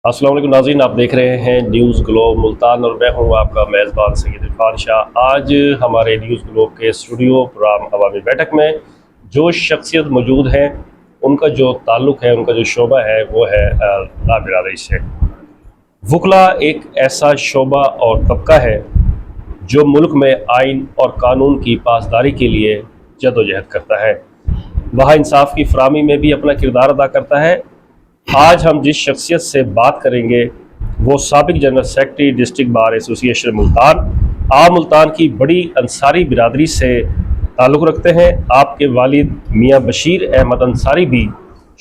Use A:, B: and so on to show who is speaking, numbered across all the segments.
A: अस्सलाम वालेकुम नाज़रीन, आप देख रहे हैं न्यूज़ ग्लोब मुल्तान और मैं हूं आपका मेज़बान सैयद इरफान शाह। आज हमारे न्यूज़ ग्लोब के स्टूडियो प्रोग्राम अवामी बैठक में जो शख्सियत मौजूद हैं, उनका जो ताल्लुक़ है, उनका जो शोबा है वो है ला बिरादरी से। वकला एक ऐसा शोबा और तबका है जो मुल्क में आइन और कानून की पासदारी के लिए जदोजहद करता है, वहाँ इंसाफ की फराहमी में भी अपना किरदार अदा करता है। आज हम जिस शख्सियत से बात करेंगे वो साबिक general secretary district bar association Multan, Multan की बड़ी अंसारी बिरादरी से ताल्लुक़ रखते हैं। आपके वालिद मियाँ बशीर अहमद अंसारी भी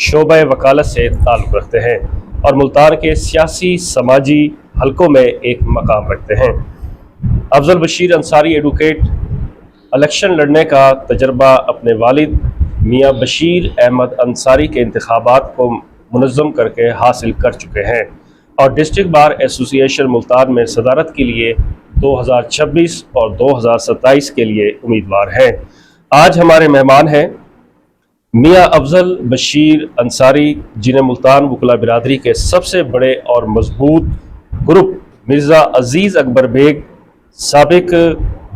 A: शोबा वकालत से ताल्लुक़ रखते हैं और मुल्तान के सियासी समाजी हलकों में एक मकाम रखते हैं। अफजल बशीर अंसारी एडवोकेट इलेक्शन लड़ने का तजर्बा अपने वालिद मियाँ बशीर अहमद अंसारी के इंतखाबात को मुनज़्ज़म करके हासिल कर चुके हैं और डिस्ट्रिक्ट बार एसोसिएशन मुल्तान में सदारत के लिए 2026 और 2027 के लिए उम्मीदवार हैं। आज हमारे मेहमान हैं मियाँ अफजल बशीर अंसारी, जिन्हें मुल्तान वकला बिरादरी के सबसे बड़े और मजबूत ग्रुप मिर्ज़ा अजीज़ अकबर बेग, साबिक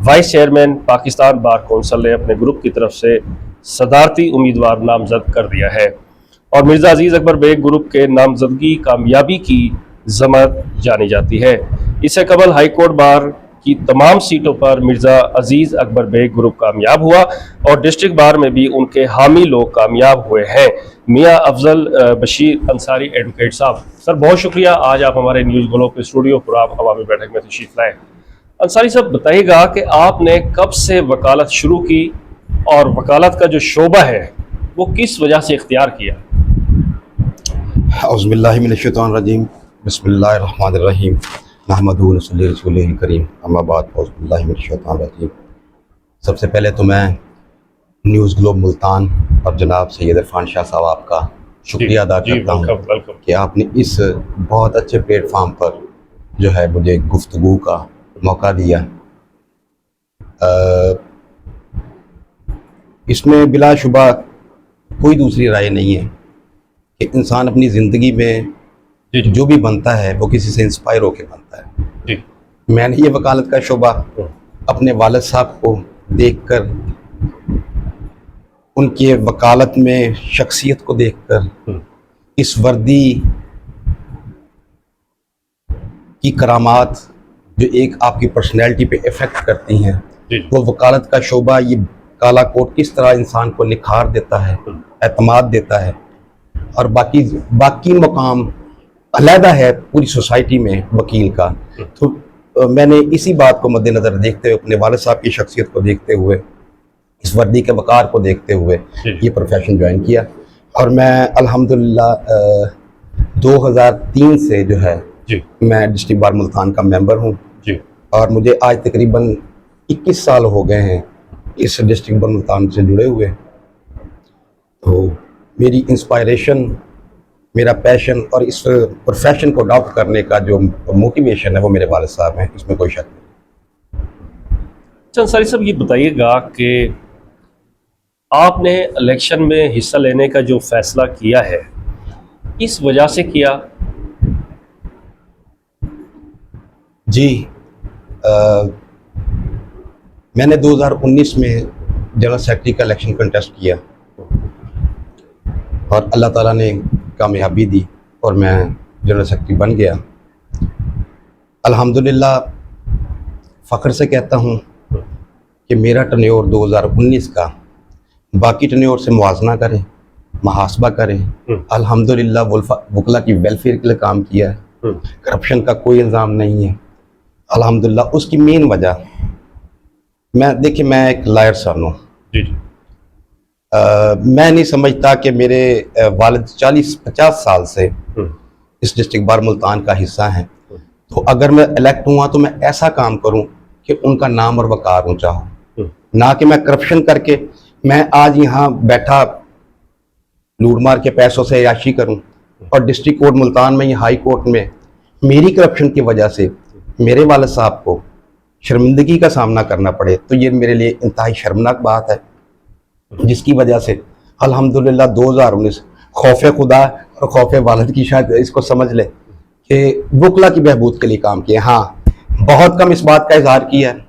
A: vice chairman Pakistan bar council ने अपने ग्रुप की तरफ से सदारती उम्मीदवार नामजद कर दिया है और मिर्ज़ा अजीज़ अकबर बेग ग्रुप के नामजदगी कामयाबी की ज़मानत जानी जाती है। इससे कबल हाई कोर्ट बार की तमाम सीटों पर मिर्ज़ा अजीज़ अकबर बेग ग्रुप कामयाब हुआ और डिस्ट्रिक्ट बार में भी उनके हामी लोग कामयाब हुए हैं। मियाँ अफजल बशीर अंसारी एडवोकेट साहब, सर बहुत शुक्रिया, आज आप हमारे न्यूज़ ग्लोब के स्टूडियो प्रोग्राम अवामी बैठक में तशरीफ़ लाए। अंसारी साहब, बताइएगा कि आपने कब से वकालत शुरू की और वकालत का जो शोबा है वो किस वजह से इख्तियार किया?
B: औज़ुबिल्लाहि मिनश्शैतानिर्रजीम, बिस्मिल्लाहिर्रहमानिर्रहीम, नहमदुहु व नसल्ली अला रसूलिहिल करीम, अम्मा बाद, औज़ुबिल्लाहि मिनश्शैतानिर्रजीम। सबसे पहले तो मैं न्यूज़ ग्लोब मुल्तान और जनाब सैयद इरफान शाह साहब आपका शुक्रिया अदा करता हूँ कि आपने इस बहुत अच्छे प्लेटफार्म पर जो है मुझे गुफ्तगू का मौका दिया। इसमें बिलाशुबा कोई दूसरी राय नहीं है कि इंसान अपनी ज़िंदगी में जो भी बनता है वो किसी से इंस्पायर होकर बनता है। मैंने ये वकालत का शोबा अपने वालिद साहब को देखकर, उनके वकालत में शख्सियत को देखकर, इस वर्दी की करामात जो एक आपकी पर्सनैलिटी पे इफ़ेक्ट करती हैं, वो वकालत का शोबा, ये काला कोट किस तरह इंसान को निखार देता है, एतमाद देता है और बाकी मकाम अलहदा है पूरी सोसाइटी में वकील का। तो मैंने इसी बात को मद्देनज़र देखते हुए, अपने वालिद साहब की शख्सियत को देखते हुए, इस वर्दी के वक़ार को देखते हुए ये प्रोफेशन ज्वाइन किया और मैं अल्हम्दुलिल्लाह 2003 से जो है मैं डिस्ट्रिक्ट बार मुल्तान का मेंबर हूँ और मुझे आज तकरीबन 21 साल हो गए हैं इस डिस्ट्रिक्ट बार मुल्तान से जुड़े हुए। तो मेरी इंस्पायरेशन, मेरा पैशन और इस प्रोफेशन को अडॉप्ट करने का जो मोटिवेशन है वो मेरे वालिद साहब हैं, इसमें कोई शक नहीं।
A: अच्छा अंसारी साहब, ये बताइएगा कि आपने इलेक्शन में हिस्सा लेने का जो फैसला किया है, इस वजह से किया?
B: जी, मैंने 2019 में जनरल सेक्रेटरी का इलेक्शन कंटेस्ट किया और अल्लाह ताला ने कामयाबी दी और मैं जनरल सेक्रेटरी बन गया। अल्हम्दुलिल्लाह फ़ख्र से कहता हूँ कि मेरा टर्नओवर 2019 का बाकी टर्नओवर से मुवाजना करें, मुहासबा करें। अल्हम्दुलिल्लाह वकला की वेलफेयर के लिए काम किया है, करप्शन का कोई इल्ज़ाम नहीं है। अल्हम्दुलिल्लाह उसकी मेन वजह, देखिए मैं एक लायर सन हूँ। मैं नहीं समझता कि मेरे वालिद 40-50 साल से इस डिस्ट्रिक्ट बार मुल्तान का हिस्सा हैं, तो अगर मैं इलेक्ट हुआ तो मैं ऐसा काम करूं कि उनका नाम और वकार ऊंचा हो, ना कि मैं करप्शन करके मैं आज यहाँ बैठा लूट मार के पैसों से याशी करूं और डिस्ट्रिक्ट कोर्ट मुल्तान में या हाई कोर्ट में मेरी करप्शन की वजह से मेरे वालिद साहब को शर्मिंदगी का सामना करना पड़े। तो ये मेरे लिए इंतहाई शर्मनाक बात है, जिसकी वजह से अल्हम्दुलिल्लाह 2019 खौफ खुदा और खौफ वालिद की शायद इसको समझ ले कि वकला की बहबूद के लिए काम किया। हाँ, बहुत कम इस बात का इजहार किया है।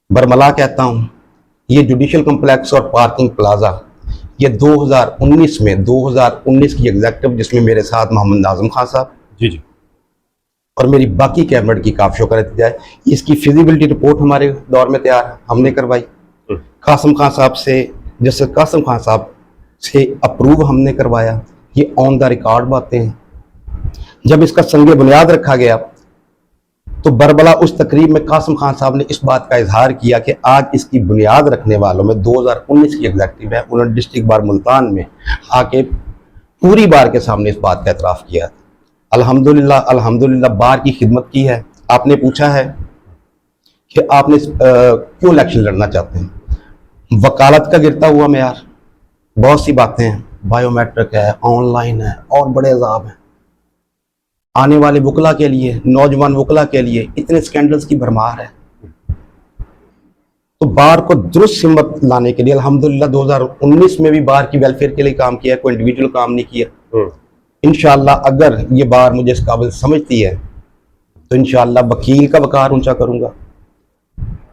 B: बरमला कहता हूँ, ये जुडिशल कम्प्लेक्स और पार्किंग प्लाजा ये 2019 की एग्जेक्टिव, जिसमें मेरे साथ मोहम्मद नाज़िम खान साहब
A: जी
B: और मेरी बाकी कैबिनेट की काफ़ी करती जाए, इसकी फिजिबिलिटी रिपोर्ट हमारे दौर में तैयार हमने करवाई। कासिम खान साहब से, जस्टिस कासिम खान साहब से अप्रूव हमने करवाया। ये ऑन द रिकॉर्ड बातें हैं। जब इसका संगे बुनियाद रखा गया तो बरबला उस तकरीब में कासिम खान साहब ने इस बात का इजहार किया कि आज इसकी बुनियाद रखने वालों में 2019 की एग्जेक्टिव है। उन्होंने डिस्ट्रिक्ट बार मुल्तान में आके पूरी बार के सामने इस बात का एतराफ़ किया। अल्हम्दुलिल्लाह अल्हम्दुलिल्लाह बार की खिदमत की है। आपने पूछा है कि आपने क्यों इलेक्शन लड़ना चाहते हैं। वकालत का गिरता हुआ मेयार, बहुत सी बातें हैं, बायोमेट्रिक है, ऑनलाइन है और बड़े अजाब हैं। आने वाले वकला के लिए, नौजवान वकला के लिए इतने स्कैंडल्स की भरमार है। तो बार को दुरुस्त सिमत लाने के लिए अल्हम्दुलिल्लाह 2019 में भी बार की वेलफेयर के लिए काम किया, कोई इंडिविजुअल काम नहीं किया। इंशाअल्लाह अगर ये बार मुझे इस काबिल समझती है तो इंशाअल्लाह वकील का वकार ऊंचा करूंगा,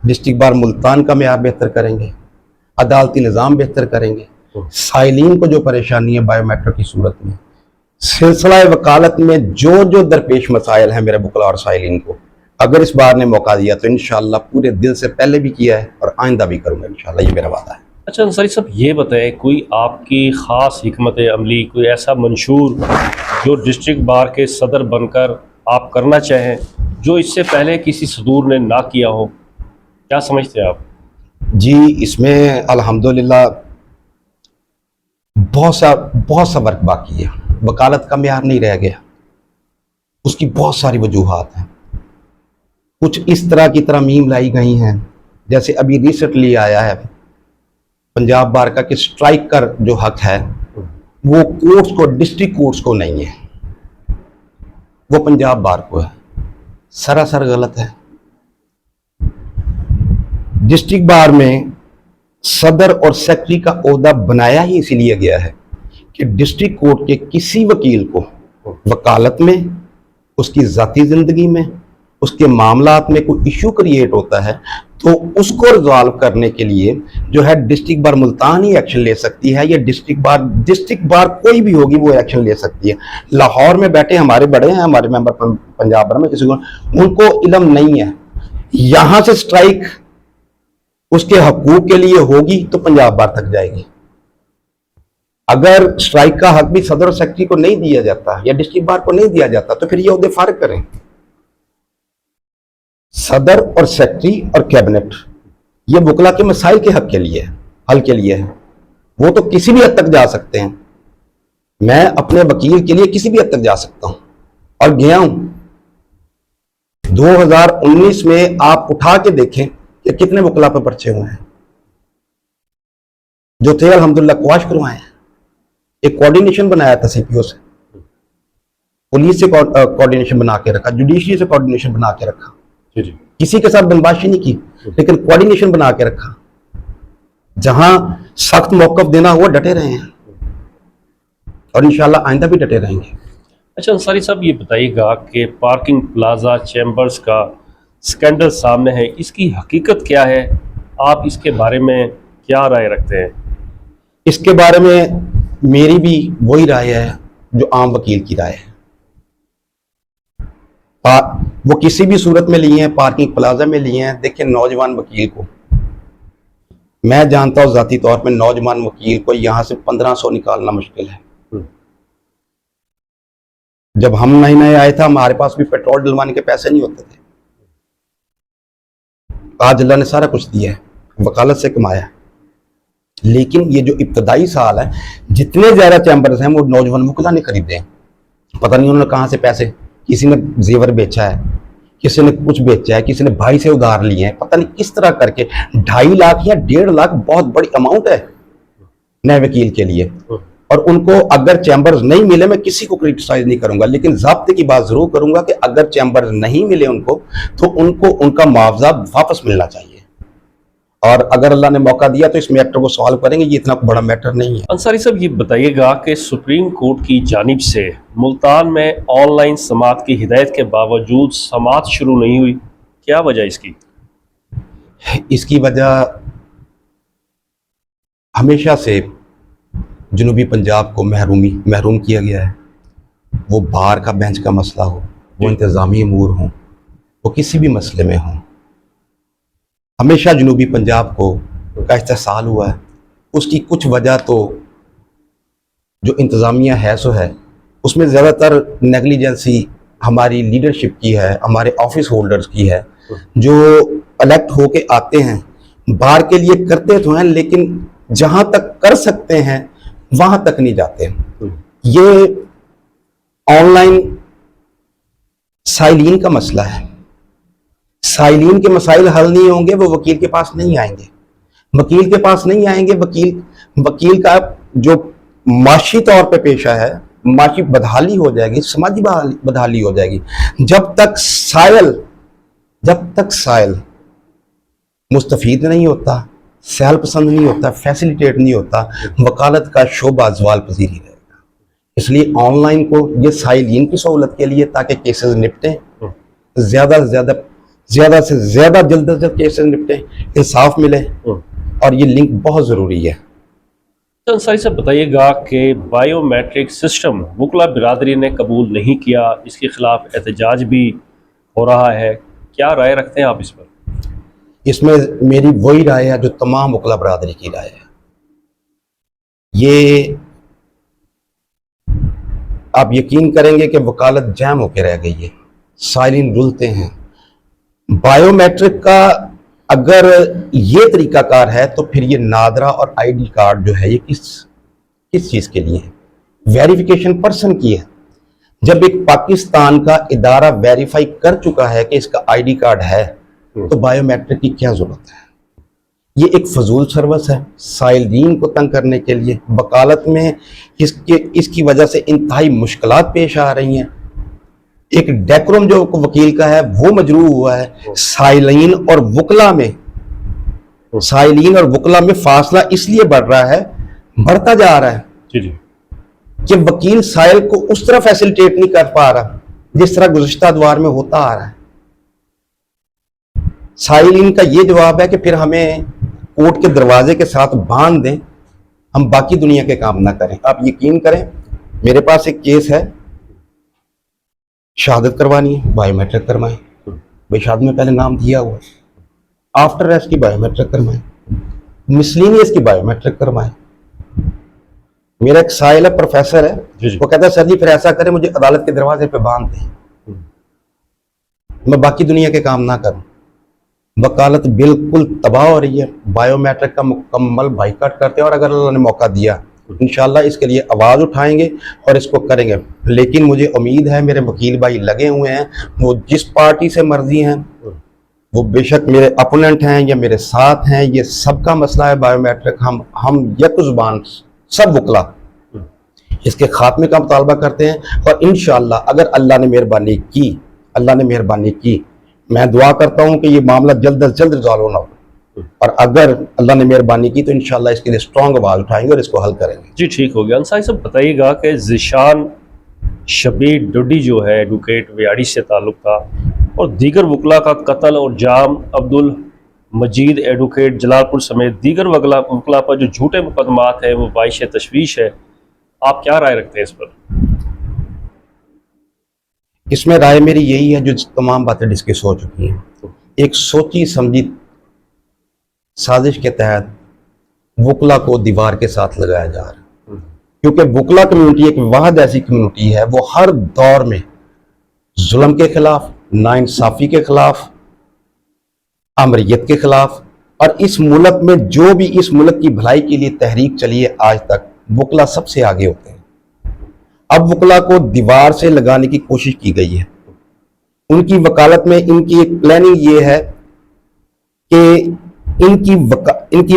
B: डिस्ट्रिक्ट बार मुल्तान का मेयार बेहतर करेंगे, अदालती निज़ाम बेहतर करेंगे। साइलिन को जो परेशानी है बायोमेट्रिक की सूरत में, सिलसिला वकालत में जो जो दरपेश मसाइल हैं मेरे वकला और साइलिन को, अगर इस बार ने मौका दिया तो इंशाअल्लाह पूरे दिल से पहले भी किया है और आइंदा भी करूंगा इंशाअल्लाह, ये मेरा वादा है।
A: अच्छा अंसारी साहब, ये बताएं कोई आपकी ख़ास हिकमत अमली, कोई ऐसा मंशूर जो डिस्ट्रिक्ट बार के सदर बनकर आप करना चाहें, जो इससे पहले किसी सदूर ने ना किया हो, क्या समझते हैं आप?
B: जी, इसमें अल्हम्दुलिल्लाह बहुत सा वर्क बाकी है। वकालत का मेयार नहीं रह गया, उसकी बहुत सारी वजूहात हैं। कुछ इस तरह की तरमीम लाई गई हैं, जैसे अभी रिसेंटली आया है पंजाब बार का कि स्ट्राइक का जो हक है वो कोर्ट्स को, डिस्ट्रिक्ट कोर्ट्स को नहीं है, वो पंजाब बार को है। सरासर गलत है। डिस्ट्रिक्ट बार में सदर और सेक्रेटरी का ओहदा बनाया ही इसीलिए गया है कि डिस्ट्रिक्ट कोर्ट के किसी वकील को वकालत में, उसकी ज़ाती ज़िंदगी में, उसके मामलात में कोई इशू क्रिएट होता है तो उसको रिजॉल्व करने के लिए जो है डिस्ट्रिक्ट बार मुल्तान ही एक्शन ले सकती है, या डिस्ट्रिक्ट बार कोई भी होगी वो एक्शन ले सकती है। लाहौर में बैठे हमारे बड़े हैं, हमारे मेंबर पंजाब बार में, किसी को उनको इल्म नहीं है। यहां से स्ट्राइक उसके हकूक के लिए होगी तो पंजाब बार तक जाएगी। अगर स्ट्राइक का हक भी सदर और सेक्रेटरी को नहीं दिया जाता या डिस्ट्रिक्ट बार को नहीं दिया जाता तो फिर ये ओहदे फारिग करें। सदर और सेक्रेटरी और कैबिनेट ये वकला के मसाइल के हक के लिए, हल के लिए है। वो तो किसी भी हद तक जा सकते हैं। मैं अपने वकील के लिए किसी भी हद तक जा सकता हूं और गया हूं। 2019 में आप उठा के देखें कि कितने वकला पर पर्चे हुए हैं, जो थे अल्हम्दुलिल्लाह क्वाश करवाए हैं। एक कोऑर्डिनेशन बनाया था सीपीओ से, पुलिस से कोऑर्डिनेशन बना के रखा, जुडिशरी से कोऑर्डिनेशन बना के रखा, किसी के साथ बंदबाशी नहीं की, लेकिन कोऑर्डिनेशन बना के रखा। जहां सख्त मौकफ देना हुआ डटे रहे हैं और इंशाल्लाह आइंदा भी डटे रहेंगे।
A: अच्छा अंसारी साहब, ये बताइएगा कि पार्किंग प्लाजा चैम्बर्स का स्कैंडल सामने है, इसकी हकीकत क्या है? आप इसके बारे में क्या राय रखते हैं?
B: इसके बारे में मेरी भी वही राय है जो आम वकील की राय है। वो किसी भी सूरत में लिए हैं, पार्किंग प्लाजा में लिए हैं। देखिए, नौजवान वकील को मैं जानता हूं, जाती तौर पे नौजवान वकील को यहां से 1500 निकालना मुश्किल है। जब हम नए नए आए थे हमारे पास भी पेट्रोल डलवाने के पैसे नहीं होते थे। आज अल्लाह ने सारा कुछ दिया है, वकालत से कमाया। लेकिन ये जो इब्तदाई साल है, जितने ज्यादा चैम्बर्स हैं वो नौजवान वकला ने खरीदे हैं। पता नहीं उन्होंने कहां से पैसे, किसी ने जेवर बेचा है, किसी ने कुछ बेचा है, किसी ने भाई से उधार लिए हैं, पता नहीं किस तरह करके 2.5 लाख या 1.5 लाख बहुत बड़ी अमाउंट है नए वकील के लिए। और उनको अगर चैम्बर्स नहीं मिले, मैं किसी को क्रिटिसाइज नहीं करूंगा, लेकिन ज़ाब्ते की बात जरूर करूंगा कि अगर चैम्बर्स नहीं मिले उनको तो उनको उनका मुआवजा वापस मिलना चाहिए। और अगर अल्लाह ने मौका दिया तो इस मैटर को सॉल्व करेंगे। ये इतना बड़ा मैटर नहीं है।
A: अंसारी साहब, ये बताइएगा कि सुप्रीम कोर्ट की जानिब से मुल्तान में ऑनलाइन समाअत की हिदायत के बावजूद समाअत शुरू नहीं हुई, क्या वजह इसकी?
B: इसकी वजह हमेशा से जनूबी पंजाब को महरूम किया गया है। वो बाहर का बेंच का मसला हो, वो इंतज़ामी अमूर हों, वो किसी भी मसले में हों, हमेशा जनूबी पंजाब को का इस्तेहसाल हुआ है। उसकी कुछ वजह तो जो इंतज़ामिया है सो है, उसमें ज़्यादातर नेगलिजेंसी हमारी लीडरशिप की है, हमारे ऑफिस होल्डर्स की है, जो इलेक्ट होके आते हैं, बाहर के लिए करते तो हैं लेकिन जहाँ तक कर सकते हैं वहाँ तक नहीं जाते। ये ऑनलाइन साइलिन का मसला है। साइलिन के मसाइल हल नहीं होंगे, वो वकील के पास नहीं आएंगे। वकील के पास नहीं आएंगे, वकील का जो माशी तौर पे पेशा है, माशी बदहाली हो जाएगी, समाजी बदहाली हो जाएगी। जब तक साइल मुस्तफीद नहीं होता, सहल पसंद नहीं होता, फैसिलिटेट नहीं होता, वकालत का शोबा ज़वाल पजीर ही रहेगा। इसलिए ऑनलाइन को ये साइलिन की सहूलत के लिए, ताकि केसेस निपटें, ज़्यादा से ज़्यादा जल्द से जल्द केसेस निपटें, इंसाफ मिले, और ये लिंक बहुत ज़रूरी है।
A: तो अंसारी साहब बताइएगा कि बायोमेट्रिक सिस्टम वकला बिरादरी ने कबूल नहीं किया, इसके खिलाफ एहतजाज भी हो रहा है, क्या राय रखते हैं आप इस पर?
B: इसमें मेरी वही राय है जो तमाम वकला बरादरी की राय है। ये आप यकीन करेंगे कि वकालत जैम होकर रह गई है, साइलिन रुलते हैं। बायोमेट्रिक का अगर ये तरीकाकार है तो फिर ये नादरा और आईडी कार्ड जो है ये किस चीज़ के लिए है? वेरिफिकेशन पर्सन की है। जब एक पाकिस्तान का इदारा वेरीफाई कर चुका है कि इसका आईडी कार्ड है, तो बायोमेट्रिक की क्या जरूरत है? ये एक फजूल सर्विस है साइलिन को तंग करने के लिए। वकालत में इसकी वजह से इंतहाई मुश्किलात पेश आ रही हैं। एक डेकोरम जो वकील का है वो मजरूह हुआ है। साइलिन और वकला में फासला इसलिए बढ़ता जा रहा है कि वकील साइल को उस तरह फैसिलिटेट नहीं कर पा रहा जिस तरह गुज़िश्ता दौर में होता आ रहा है। साइलिन का ये जवाब है कि फिर हमें कोर्ट के दरवाजे के साथ बांध दें, हम बाकी दुनिया के काम ना करें। आप यकीन करें, मेरे पास एक केस है, शहादत करवानी है, बायोमेट्रिक करवाएं। भाई शहादत में पहले नाम दिया हुआ है, आफ्टर अरेस्ट की बायोमेट्रिक करवाएं, मिसलिनियस की बायोमेट्रिक करवाएं। मेरा एक साइल है, प्रोफेसर है, वो कहता है सर जी फिर ऐसा करें, मुझे अदालत के दरवाजे पे बांध दें, मैं बाकी दुनिया के काम ना करूं। वकालत बिल्कुल तबाह हो रही है, बायोमेट्रिक का मुकम्मल बाइकाट करते हैं, और अगर अल्लाह ने मौका दिया इंशाल्लाह इसके लिए आवाज़ उठाएंगे और इसको करेंगे। लेकिन मुझे उम्मीद है, मेरे वकील भाई लगे हुए हैं, वो जिस पार्टी से मर्जी हैं, वो बेशक मेरे अपोनेंट हैं या मेरे साथ हैं, ये सबका मसला है बायोमेट्रिक। हम यकजुबान सब वकला इसके खात्मे का मुतालबा करते हैं, और इंशाल्लाह अगर अल्लाह ने मेहरबानी की, मैं दुआ करता हूं कि ये मामला जल्द से जल्द रिजॉल्व होना हो, और अगर अल्लाह ने मेहरबानी की तो इंशाल्लाह इसके लिए स्ट्रॉन्ग आवाज़ उठाएंगे और इसको हल करेंगे।
A: जी ठीक हो गया। अंसारी साहब बताइएगा कि ज़िशान शबीर डोडी जो है एडवोकेट वियाड़ी से ताल्लुक़ था, और दीगर वकला का कत्ल, और जाम अब्दुल मजीद एडवोकेट जलालपुर समेत दीगर वकला पर जो झूठे मुकदमात हैं वो बाइश तशवीश है, आप क्या राय रखते हैं इस पर?
B: इसमें राय मेरी यही है जो तमाम बातें डिस्कस हो चुकी हैं। एक सोची समझी साजिश के तहत वकला को दीवार के साथ लगाया जा रहा है, क्योंकि वकला कम्युनिटी एक वाहद ऐसी कम्युनिटी है, वो हर दौर में जुल्म के खिलाफ, नाइंसाफी के खिलाफ, अमरियत के खिलाफ, और इस मुल्क में जो भी इस मुल्क की भलाई के लिए तहरीक चली है आज तक, वकला सबसे आगे होते हैं। अब वकला को दीवार से लगाने की कोशिश की गई है। उनकी वकालत में इनकी एक प्लानिंग ये है कि इनकी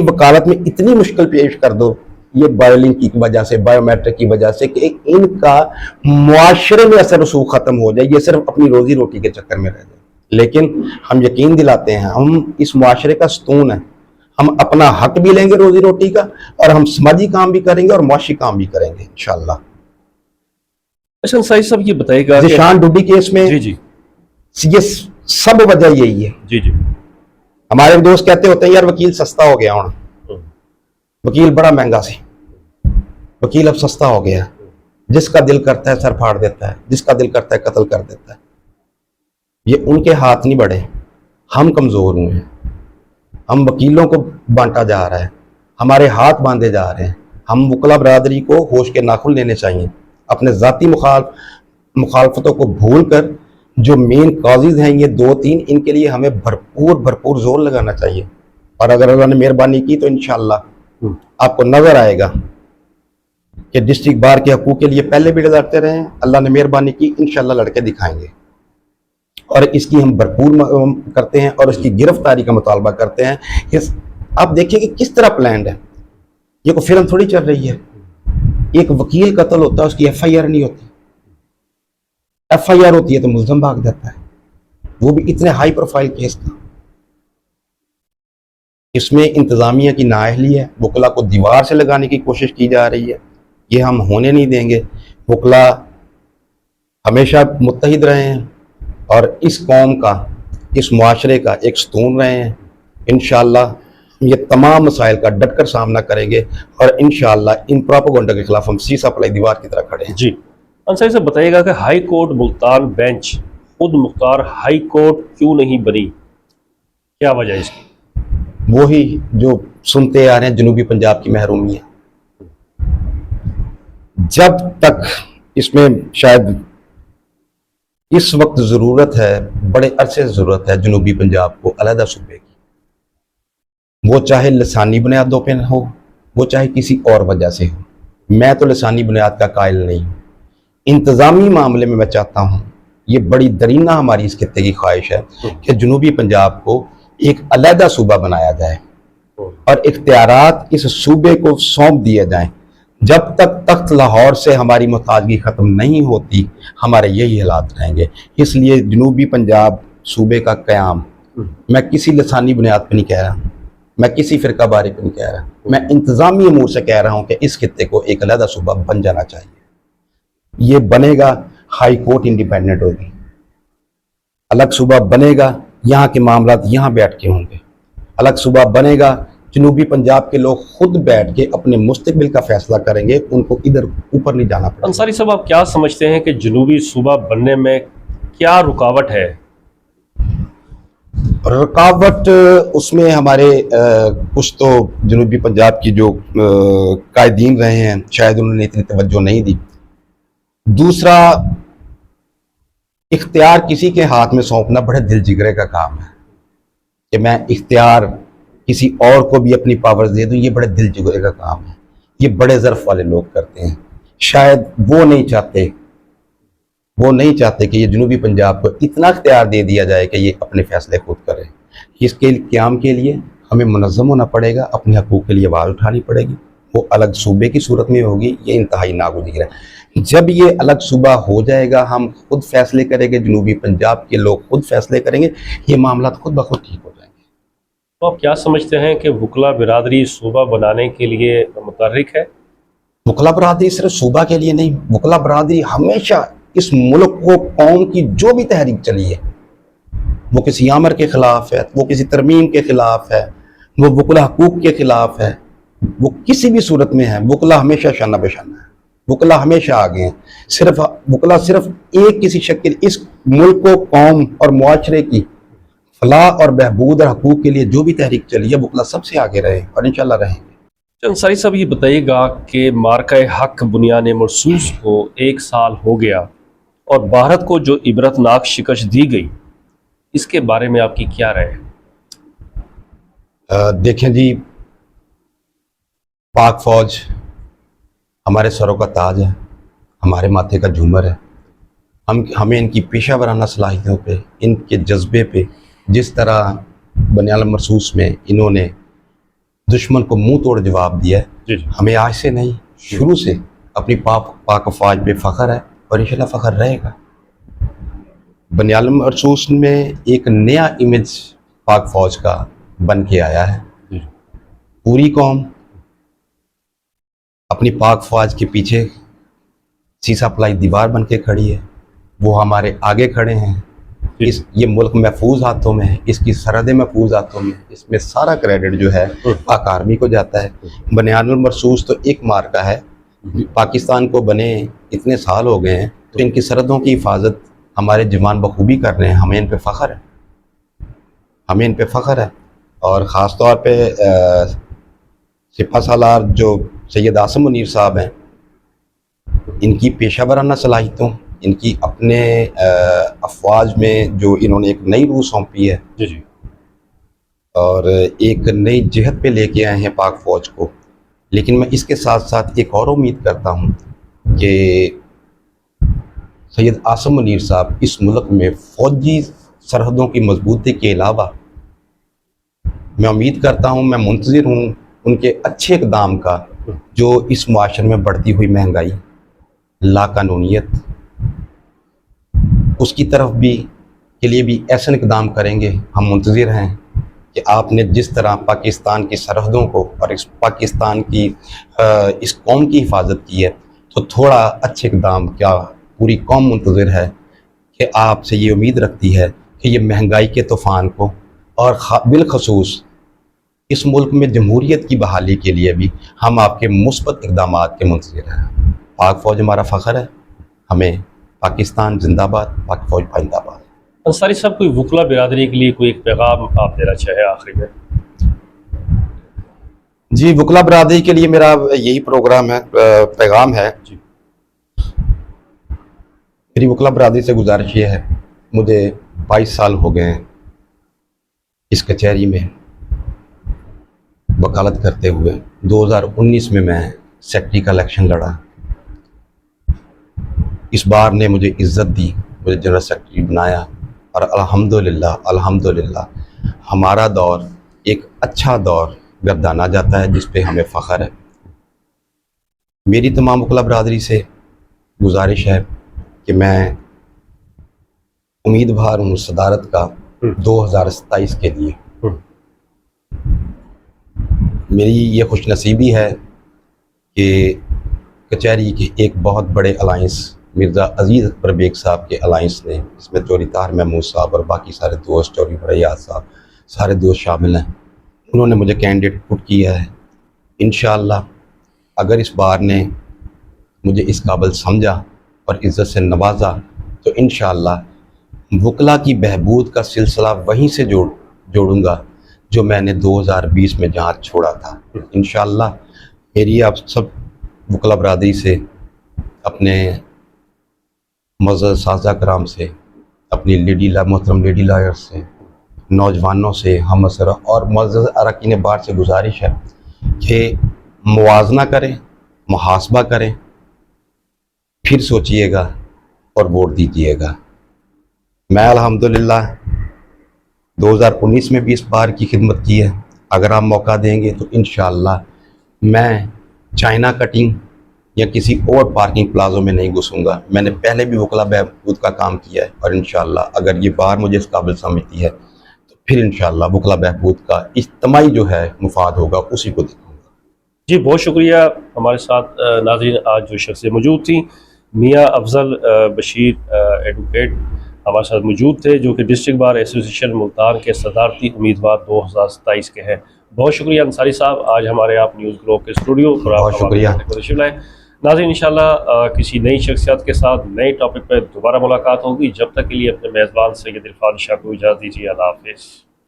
B: वकालत में इतनी मुश्किल पेश कर दो, ये बायोलिंक की वजह से, बायोमेट्रिक की वजह से, कि इनका मुआशरे में असर रसूख खत्म हो जाए, ये सिर्फ अपनी रोजी रोटी के चक्कर में रह जाए। लेकिन हम यकीन दिलाते हैं, हम इस मुआशरे का सतून है, हम अपना हक भी लेंगे रोजी रोटी का, और हम समाजी काम भी करेंगे और मुआशी काम भी करेंगे इंशाअल्लाह।
A: अच्छा अंसारी साहब ये बताइएगा कि
B: जिशान डुड्डी केस में
A: जी जी
B: ये सब वजह यही है।
A: जी जी
B: हमारे दोस्त कहते होते हैं यार वकील सस्ता हो गया हूं, वकील बड़ा महंगा सी, वकील अब सस्ता हो गया, जिसका दिल करता है सर फाड़ देता है, जिसका दिल करता है कत्ल कर देता है। ये उनके हाथ नहीं बढ़े, हम कमजोर हुए हैं, हम वकीलों को बांटा जा रहा है, हमारे हाथ बांधे जा रहे हैं। हम वकला बरादरी को होश के नाखुन लेने चाहिए, अपने ज़ाती मुखालफतों को भूल कर जो मेन काजिज हैं ये 2-3, इनके लिए हमें भरपूर जोर लगाना चाहिए। और अगर अल्लाह ने मेहरबानी की तो इंशाअल्लाह आपको नजर आएगा कि डिस्ट्रिक्ट बार के हकूक़ के लिए पहले भी लड़ते रहे हैं, अल्लाह ने मेहरबानी की, इंशाअल्लाह लड़के दिखाएंगे। और इसकी हम भरपूर करते हैं और इसकी गिरफ्तारी का मुतालबा करते हैं। आप देखिए कि किस तरह प्लान्ड है, ये कोई फिल्म थोड़ी चल रही है। एक वकील कत्ल होता है, उसकी FIR नहीं होती, FIR होती है तो मुल्ज़म भाग जाता है, वो भी इतने हाई प्रोफाइल केस का। इसमें इंतजामिया की नाअहली है, वकला को दीवार से लगाने की कोशिश की जा रही है, ये हम होने नहीं देंगे। वकला हमेशा मुत्तहिद रहे हैं और इस कौम का, इस मुआशरे का एक सतून रहे हैं। इंशाअल्लाह ये तमाम मसाइल का डटकर सामना करेंगे और इंशाअल्लाह इन प्रोपेगेंडा के खिलाफ हम सीसा पलाई दीवार की तरह खड़े हैं।
A: जी अंसारी साहब बताइएगा कि हाई कोर्ट मुल्तान बेंच खुद मुख्तार हाई कोर्ट क्यों नहीं बनी, क्या वजह इसकी?
B: वही जो सुनते आ रहे हैं, जनूबी पंजाब की महरूमी है। जब तक इसमें शायद इस वक्त ज़रूरत है, बड़े अरसे से ज़रूरत है जनूबी पंजाब को अलहदा सूबे की, वो चाहे लसानी बुनियादों पर हो, वो चाहे किसी और वजह से हो। मैं तो लसानी बुनियाद का कायल नहीं हूँ, इंतज़ामी मामले में मैं चाहता हूँ, ये बड़ी दरीना हमारी इस खित्ते की ख्वाहिश है कि जनूबी पंजाब को एक अलहदा सूबा बनाया जाए और इख्तियारात इस सूबे को सौंप दिए जाएं। जब तक तख्त लाहौर से हमारी मुताजगी ख़त्म नहीं होती, हमारे यही हालात रहेंगे। इसलिए जनूबी पंजाब सूबे का क़याम, मैं किसी लसानी बुनियाद पर नहीं कह रहा, मैं किसी फ़िरका बारी पर नहीं कह रहा, मैं इंतज़ामी अमूर से कह रहा हूँ कि इस खित्ते को एक अलहदा सूबा बन जाना चाहिए। ये बनेगा, हाई कोर्ट इंडिपेंडेंट होगी, अलग सूबा बनेगा, यहाँ के मामलात यहाँ बैठ के होंगे, अलग सूबा बनेगा, जनूबी पंजाब के लोग खुद बैठ के अपने मुस्तकबिल का फैसला करेंगे, उनको इधर ऊपर नहीं जाना पड़ेगा।
A: अंसारी साहब आप क्या समझते हैं कि जनूबी सूबा बनने में क्या रुकावट है?
B: रुकावट उसमें हमारे कुछ तो जनूबी पंजाब की जो कायदीन रहे हैं, शायद उन्होंने इतनी तवज्जो नहीं दी। दूसरा, इख्तियार किसी के हाथ में सौंपना बड़े दिल जिगरे का काम है कि मैं इख्तियार किसी और को भी अपनी पावर दे दूं, ये बड़े दिल जिगरे का काम है, ये बड़े ज़र्फ वाले लोग करते हैं। शायद वो नहीं चाहते कि ये जनूबी पंजाब को इतना इख्तियार दे दिया जाए कि ये अपने फैसले खुद करे। इसके क़याम के लिए हमें मुनज़्ज़म होना पड़ेगा, अपने हकूक़ के लिए आवाज़ उठानी पड़ेगी। वो अलग सूबे की सूरत में होगी, ये इंतहाई नागुज़ीर है। जब ये अलग सूबा हो जाएगा, हम खुद फैसले करेंगे, जनूबी पंजाब के लोग खुद फैसले करेंगे, ये मामला खुद ब खुद ठीक हो जाएंगे।
A: तो आप क्या समझते हैं कि वकला बिरादरी सूबा बनाने के लिए मुतहर्रिक है?
B: वकला बरादरी सिर्फ सूबा के लिए नहीं, वकला बरादरी हमेशा इस मुल्क को, कौम की जो भी तहरीक चली है, वो किसी आमर के ख़िलाफ़ है, वो किसी तरमीम के ख़िलाफ़ है, वो वकला हकूक़ के ख़िलाफ़ है, वो किसी भी सूरत में है, वकला हमेशा शाना बेशाना है, वकला हमेशा आगे हैं। सिर्फ वकला सिर्फ एक किसी शक्ल, इस मुल्क को, कौम और मुआशरे की फलाह और बहबूद और हकूक़ के लिए जो भी तहरीक चली है, वकला सबसे आगे रहे और इंशाअल्लाह रहेंगे।
A: अंसारी साहब ये बताइएगा कि मार्का हक बुनियान मरसूस को 1 साल हो गया और भारत को जो इबरतनाक शिकस्त दी गई, इसके बारे में आपकी क्या राय है?
B: देखें जी, पाक फ़ौज हमारे सरों का ताज है, हमारे माथे का झूमर है। हमें इनकी पेशा वराना सलाहियतों पे, इनके जज्बे पे, जिस तरह बनियान मरसूस में इन्होंने दुश्मन को मुंह तोड़ जवाब दिया है, हमें आज से नहीं, शुरू से अपनी पाक फ़ौज पे फ़ख्र है और इंशाअल्लाह फ़ख्र रहेगा। बनियान मरसूस में एक नया इमेज पाक फ़ौज का बन के आया है। पूरी कौम अपनी पाक फ़ौज के पीछे सीसा पलाई दीवार बन के खड़ी है, वो हमारे आगे खड़े हैं। ये मुल्क महफूज हाथों में है, इसकी सरहदें महफूज हाथों में, इसमें सारा क्रेडिट जो है पाक आर्मी को जाता है। बनियानुल मरसूस तो एक मार्का है, पाकिस्तान को बने इतने साल हो गए हैं, तो इनकी सरहदों की हिफाजत हमारे जवान बखूबी कर रहे हैं। हमें इन पे फ़ख्र है, हमें इन पे फ़ख्र है। और ख़ास तौर पे सिपा सालार जो सैयद आसिम मुनीर साहब हैं, इनकी पेशा वराना सलाहियतों, इनकी अपने अफवाज में जो इन्होंने एक नई रूह सौंपी है
A: जी
B: और एक नई जिहत पे लेके आए हैं पाक फ़ौज को। लेकिन मैं इसके साथ साथ एक और उम्मीद करता हूँ कि सैयद आसिम मुनीर साहब इस मुल्क में फ़ौजी सरहदों की मजबूती के अलावा, मैं उम्मीद करता हूँ, मैं मुंतज़िर हूँ उनके अच्छे इक़दाम का, जो इस मुआशरे में बढ़ती हुई महंगाई, लाकानूनियत, उसकी तरफ भी के लिए भी ऐसे इक़दाम करेंगे। हम मुंतज़िर हैं कि आपने जिस तरह पाकिस्तान की सरहदों को और इस पाकिस्तान की इस कौम की हिफाजत की है, तो थोड़ा अच्छे इक़दाम, क्या पूरी कौम मुंतज़िर है कि आपसे ये उम्मीद रखती है कि ये महंगाई के तूफ़ान को और बिलखसूस इस मुल्क में जमहूरियत की बहाली के लिए भी हम आपके मुस्बत इक़दामात के मुंतज़िर हैं। पाक फ़ौज हमारा फ़ख्र है, हमें पाकिस्तान जिंदाबाद, पाक फ़ौज पाइंदाबाद।
A: अंसारी साहब, कोई वकला बिरादरी के लिए कोई एक पैगाम आप देना चाहें आखिरी में?
B: जी, वकला बिरादरी के लिए मेरा यही प्रोग्राम है, पैगाम है जी। मेरी वकला बिरादरी से गुजारिश ये है, मुझे 22 साल हो गए हैं इस कचहरी में वकालत करते हुए। 2019 में मैं सेक्रेटरी का इलेक्शन लड़ा, इस बार ने मुझे इज़्ज़त दी, मुझे जनरल सेक्रेटरी बनाया और अल्हम्दुलिल्लाह अल्हम्दुलिल्लाह हमारा दौर एक अच्छा दौर गर्दाना जाता है, जिस पे हमें फ़ख्र है। मेरी तमाम वकला बिरादरी से गुजारिश है कि मैं उम्मीदवार हूँ सदारत का 2027 के लिए। मेरी ये खुशनसीबी है कि कचहरी के एक बहुत बड़े अलाइंस, मिर्ज़ा अज़ीज़ अकबर बेग साहब के अलाइंस ने, इसमें चौधरी ताहिर महमूद साहब और बाकी सारे दोस्त, चौधरी फरयाद साहब, सारे दोस्त शामिल हैं, उन्होंने मुझे कैंडिडेट पुट किया है। इंशाअल्लाह अगर इस बार ने मुझे इस काबिल समझा और इज़्ज़त से नवाजा, तो इंशाअल्लाह वकला की बहबूद का सिलसिला वहीं से जोड़ूँगा जो मैंने 2020 में जहाँ छोड़ा था। इंशाअल्लाह मेरी आप सब वकला बरादरी से, अपने मज़हब साज़ा कराम से, अपनी मोहतरम लेडी लॉयर से, नौजवानों से, हम असर और मज़हब अरकान बार से गुजारिश है कि मुवाजना करें, मुहासबा करें, फिर सोचिएगा और वोट दीजिएगा। मैं अल्हम्दुलिल्लाह 2019 में भी इस बार की खिदमत की है। अगर आप मौका देंगे तो इंशाअल्लाह मैं चाइना कटिंग या किसी और पार्किंग प्लाजों में नहीं घुसूँगा। मैंने पहले भी वकला बहबूद का काम किया है और इंशाअल्लाह अगर ये बार मुझे इस काबिल समझती है तो फिर इंशाअल्लाह वकला बहबूद का इज्तिमाई जो है मुफाद होगा, उसी को दिखाऊँगा।
A: जी, बहुत शुक्रिया। हमारे साथ नाज़रीन आज जो शख्सियत मौजूद थी, मियाँ अफजल बशीर एडवोकेट हमारे साथ मौजूद थे, जो कि डिस्ट्रिक्ट बार एसोसिएशन मुल्तान के सदारती उम्मीदवार 2027 के हैं। बहुत शुक्रिया अंसारी साहब, आज हमारे आप न्यूज़ ग्लोब के स्टूडियो पर
B: बहुत शुक्रिया।
A: नाज़रीन इंशाअल्लाह किसी नई शख्सियत के साथ नए टॉपिक पर दोबारा मुलाकात होगी। जब तक के लिए अपने मेज़बान सैयद इरफान शाह को इजाज़त दीजिए। अल्लाह हाफ़िज़।